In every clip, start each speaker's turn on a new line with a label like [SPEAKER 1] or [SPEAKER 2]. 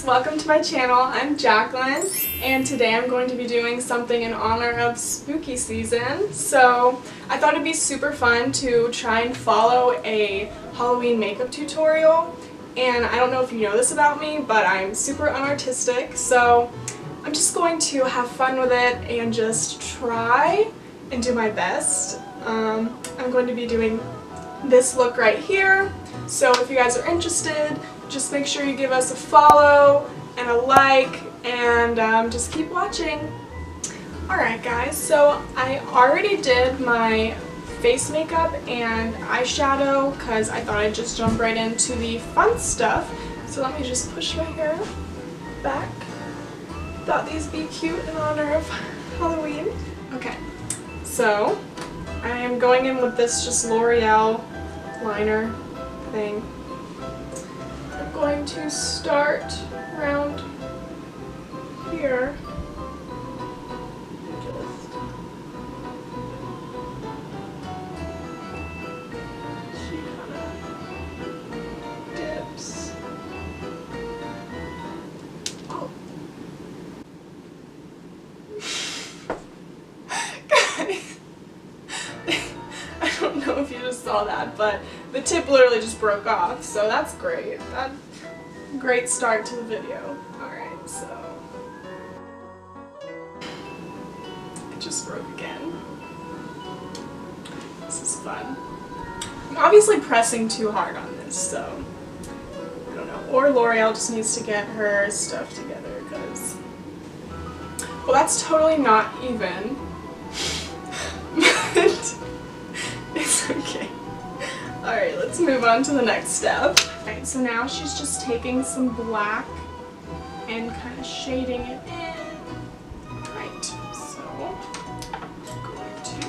[SPEAKER 1] welcome to my channel. I'm Jacqueline, and today I'm going to be doing something in honor of spooky season. So I thought it'd be super fun to try and follow a Halloween makeup tutorial. And I don't know if you know this about me, but I'm super unartistic, so I'm just going to have fun with it and just try and do my best. I'm going to be doing this look right here, so if you guys are interested, just make sure you give us a follow and a like, and just keep watching. Alright guys, so I already did my face makeup and eyeshadow because I thought I'd just jump right into the fun stuff. So let me just push my hair back. Thought these be cute in honor of Halloween. Okay, so I am going in with this just L'Oreal liner thing. I'm going to start around here. She kind of dips. Oh. Guys, I don't know if you just saw that, but the tip literally just broke off, so that's great. That's a great start to the video. Alright, so it just broke again. This is fun. I'm obviously pressing too hard on this, so I don't know. Or L'Oreal just needs to get her stuff together, because, well, that's totally not even. But it's okay. Alright, let's move on to the next step. Alright, so now she's just taking some black and kind of shading it in. Alright, so I'm going to,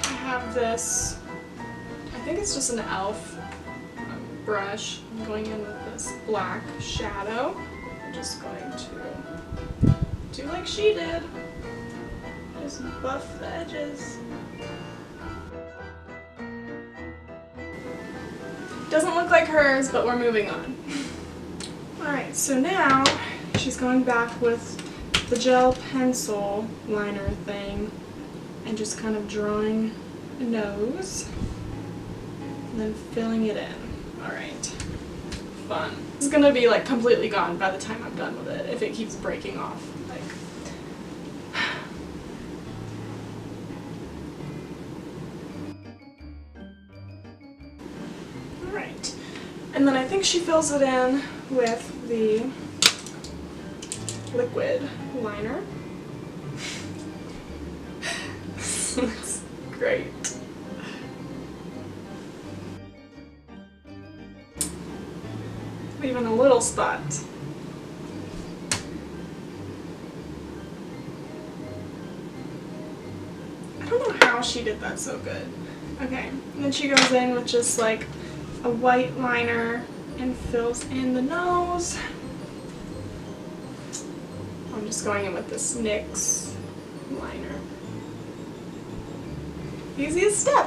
[SPEAKER 1] I have this, I think it's just an e.l.f. brush. I'm going in with this black shadow. I'm just going to do like she did. Just buff the edges. Doesn't look like hers, but we're moving on. Alright, so now she's going back with the gel pencil liner thing and just kind of drawing a nose and then filling it in. Alright, fun. This is gonna be like completely gone by the time I'm done with it if it keeps breaking off. Like, and then I think she fills it in with the liquid liner. This looks great. Leaving a little spot. I don't know how she did that so good. Okay, and then she goes in with just like a white liner and fills in the nose. I'm just going in with this NYX liner. Easiest step.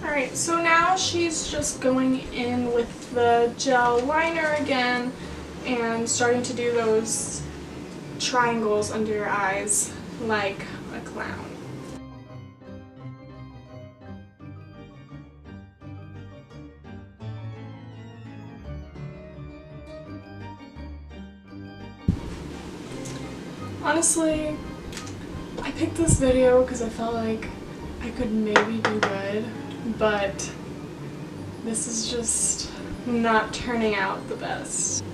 [SPEAKER 1] Alright, so now she's just going in with the gel liner again and starting to do those triangles under your eyes like a clown. Honestly, I picked this video because I felt like I could maybe do good, but this is just not turning out the best.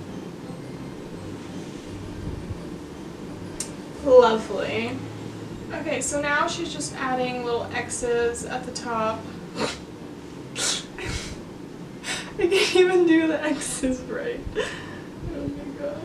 [SPEAKER 1] Lovely. Okay, so now she's just adding little X's at the top. I can't even do the X's right. Oh my gosh.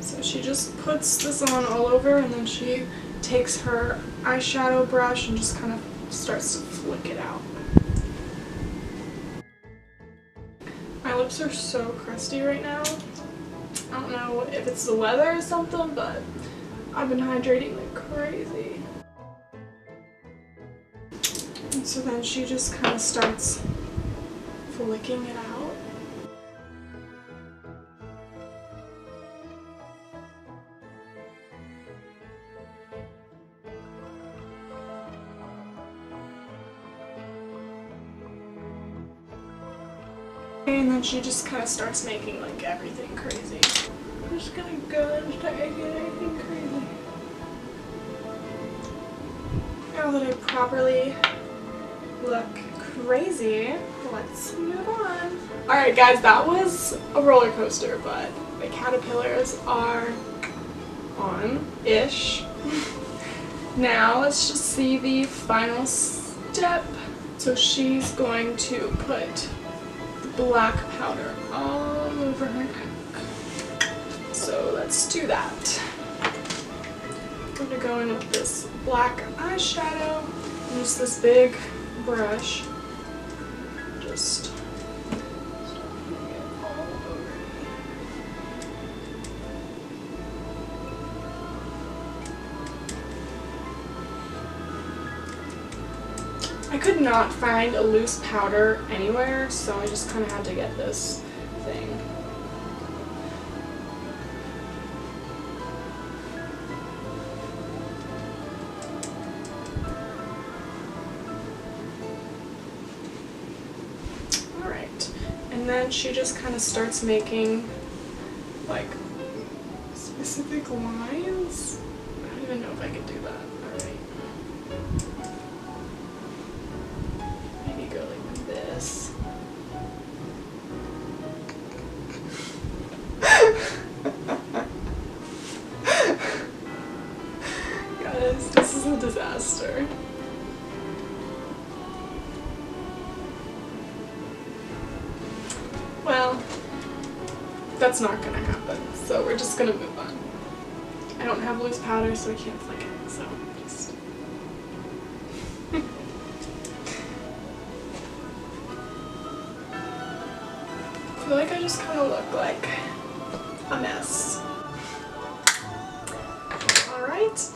[SPEAKER 1] So she just puts this on all over, and then she takes her eyeshadow brush and just kind of starts to flick it out. My lips are so crusty right now. I don't know if it's the weather or something, but I've been hydrating like crazy. So then she just kind of starts flicking it out. And then she just kind of starts making like everything crazy. I'm just gonna go and start making everything crazy. Now that I properly look crazy, let's move on. Alright guys, that was a roller coaster, but the caterpillars are on-ish. Now let's just see the final step. So she's going to put black powder all over her neck. So let's do that. I'm going to go in with this black eyeshadow, use this big brush, just putting it all over me. I could not find a loose powder anywhere, so I just kind of had to get this thing. Alright, and then she just kind of starts making like specific lines. I don't even know if I could do that. Alright. Go like this. Guys, this is a disaster. Well, that's not gonna happen, so we're just gonna move on. I don't have loose powder, so I can't flick it, so just... I feel like I just kind of look like a mess. Alright,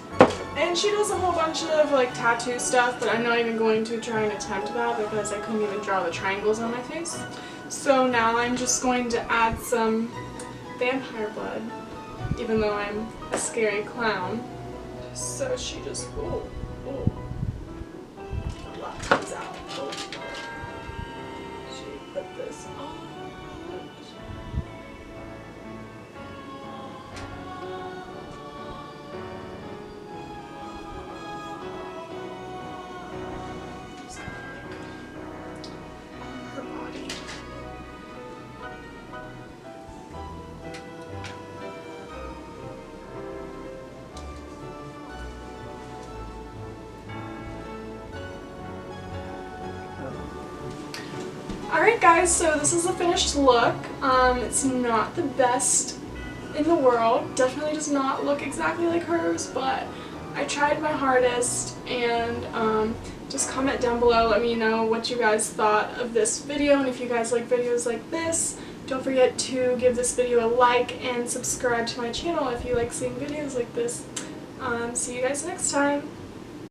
[SPEAKER 1] and she does a whole bunch of like tattoo stuff, but I'm not even going to try and attempt that because I couldn't even draw the triangles on my face. So now I'm just going to add some vampire blood, even though I'm a scary clown. So she just, a lot comes out. She put this on. Alright guys, so this is the finished look. It's not the best in the world. Definitely does not look exactly like hers, but I tried my hardest, and just comment down below, let me know what you guys thought of this video, and if you guys like videos like this, don't forget to give this video a like and subscribe to my channel if you like seeing videos like this. See you guys next time.